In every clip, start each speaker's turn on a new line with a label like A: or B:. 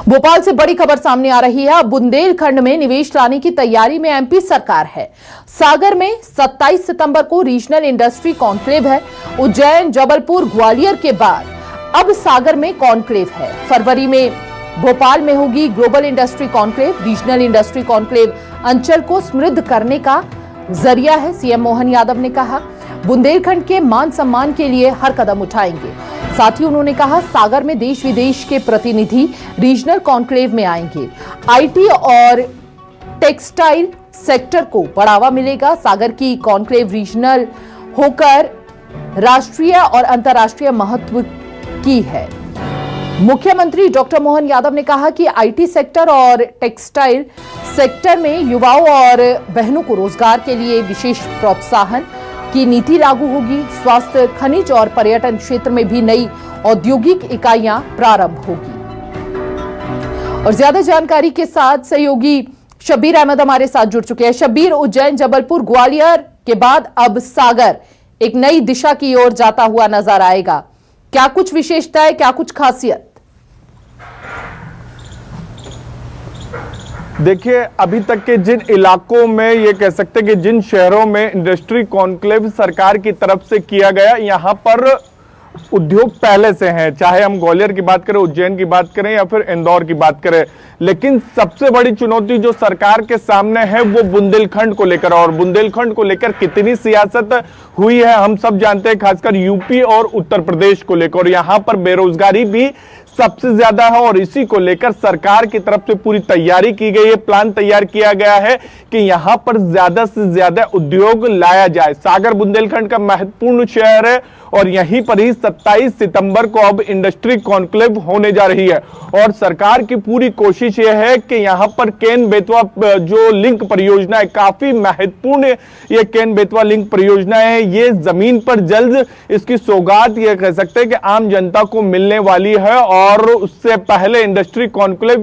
A: भोपाल से बड़ी खबर सामने आ रही है। बुंदेलखंड में निवेश लाने की तैयारी में एमपी सरकार है। सागर में 27 सितंबर को रीजनल इंडस्ट्री कॉन्क्लेव है। उज्जैन, जबलपुर, ग्वालियर के बाद अब सागर में कॉन्क्लेव है। फरवरी में भोपाल में होगी global industry conclave. Regional industry conclave अंचल को समृद्ध करने का जरिया है, सीएम मोहन यादव ने कहा। बुंदेलखंड के मान सम्मान के लिए हर कदम उठाएंगे। साथ ही उन्होंने कहा, सागर में देश विदेश के प्रतिनिधि रीजनल कॉन्क्लेव में आएंगे। आईटी और टेक्सटाइल सेक्टर को बढ़ावा मिलेगा। सागर की कॉन्क्लेव रीजनल होकर राष्ट्रीय और अंतर्राष्ट्रीय महत्व की है। मुख्यमंत्री डॉक्टर मोहन यादव ने कहा कि आईटी सेक्टर और टेक्सटाइल सेक्टर में युवाओं और बहनों को रोजगार के लिए विशेष प्रोत्साहन की नीति लागू होगी। स्वास्थ्य, खनिज और पर्यटन क्षेत्र में भी नई औद्योगिक इकाइयां प्रारंभ होगी। और ज्यादा जानकारी के साथ सहयोगी शब्बीर अहमद हमारे साथ जुड़ चुके हैं। शब्बीर, उज्जैन, जबलपुर, ग्वालियर के बाद अब सागर एक नई दिशा की ओर जाता हुआ नजर आएगा। क्या कुछ विशेषता है, क्या कुछ खासियत?
B: देखिए, अभी तक के जिन इलाकों में ये कह सकते हैं कि जिन शहरों में इंडस्ट्री कॉन्क्लेव सरकार की तरफ से किया गया, यहाँ पर उद्योग पहले से हैं। चाहे हम ग्वालियर की बात करें, उज्जैन की बात करें या फिर इंदौर की बात करें, लेकिन सबसे बड़ी चुनौती जो सरकार के सामने है वो बुंदेलखंड को लेकर। और बुंदेलखंड को लेकर कितनी सियासत हुई है हम सब जानते हैं, खासकर यूपी और उत्तर प्रदेश को लेकर। यहाँ पर बेरोजगारी भी सबसे ज्यादा है और इसी को लेकर सरकार की तरफ से पूरी तैयारी की गई है। प्लान तैयार किया गया है कि यहां पर ज्यादा से ज्यादा उद्योग लाया जाए। सागर बुंदेलखंड का महत्वपूर्ण शहर है और यहीं पर ही 27 सितंबर को अब इंडस्ट्री कॉन्क्लेव होने जा रही है। और सरकार की पूरी कोशिश यह है कि यहां पर केन बेतवा जो लिंक परियोजना है, काफी महत्वपूर्ण ये केन बेतवा लिंक परियोजना है। ये जमीन पर जल्द इसकी सौगात ये कह सकते हैं कि आम जनता को मिलने वाली है। और उससे पहले इंडस्ट्री कॉन्क्लेव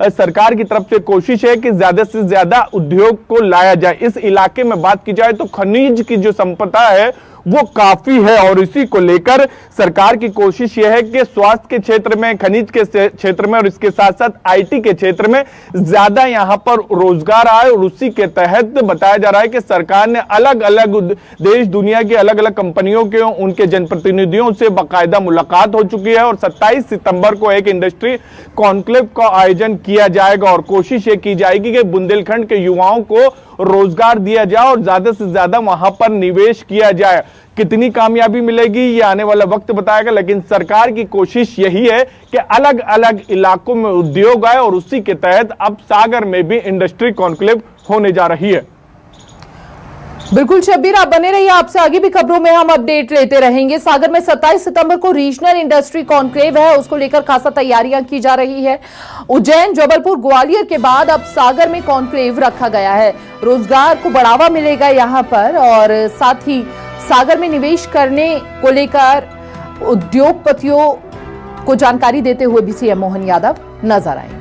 B: सरकार की तरफ से कोशिश है कि ज्यादा से ज्यादा उद्योग को लाया जाए। इस इलाके में बात की जाए तो खनिज की जो संपदा है वो काफी है और इसी को लेकर सरकार की कोशिश यह है कि स्वास्थ्य के क्षेत्र में, खनिज के क्षेत्र में और इसके साथ साथ आईटी के क्षेत्र में ज्यादा यहां पर रोजगार आए। और उसी के तहत बताया जा रहा है कि सरकार ने अलग अलग देश दुनिया की अलग अलग कंपनियों के उनके जनप्रतिनिधियों से बाकायदा मुलाकात हो चुकी है। और 27 सितंबर को एक इंडस्ट्री कॉन्क्लेव का आयोजन किया जाएगा और कोशिश ये की जाएगी कि बुंदेलखंड के युवाओं को रोजगार दिया जाए और ज्यादा से ज्यादा वहां पर निवेश किया जाए। कितनी कामयाबी मिलेगी ये आने वाला वक्त बताएगा, लेकिन सरकार की कोशिश यही है कि अलग अलग इलाकों में उद्योग आए और उसी के तहत अब सागर में भी इंडस्ट्री कॉन्क्लेव होने जा रही है।
A: बिल्कुल शब्बीर, आप बने रहिए, आपसे आगे भी खबरों में हम अपडेट लेते रहेंगे। सागर में 27 सितंबर को रीजनल इंडस्ट्री कॉन्क्लेव है, उसको लेकर खासा तैयारियां की जा रही है। उज्जैन, जबलपुर, ग्वालियर के बाद अब सागर में कॉन्क्लेव रखा गया है। रोजगार को बढ़ावा मिलेगा यहां पर और साथ ही सागर में निवेश करने को लेकर उद्योगपतियों को जानकारी देते हुए भी सीएम मोहन यादव नजर आए।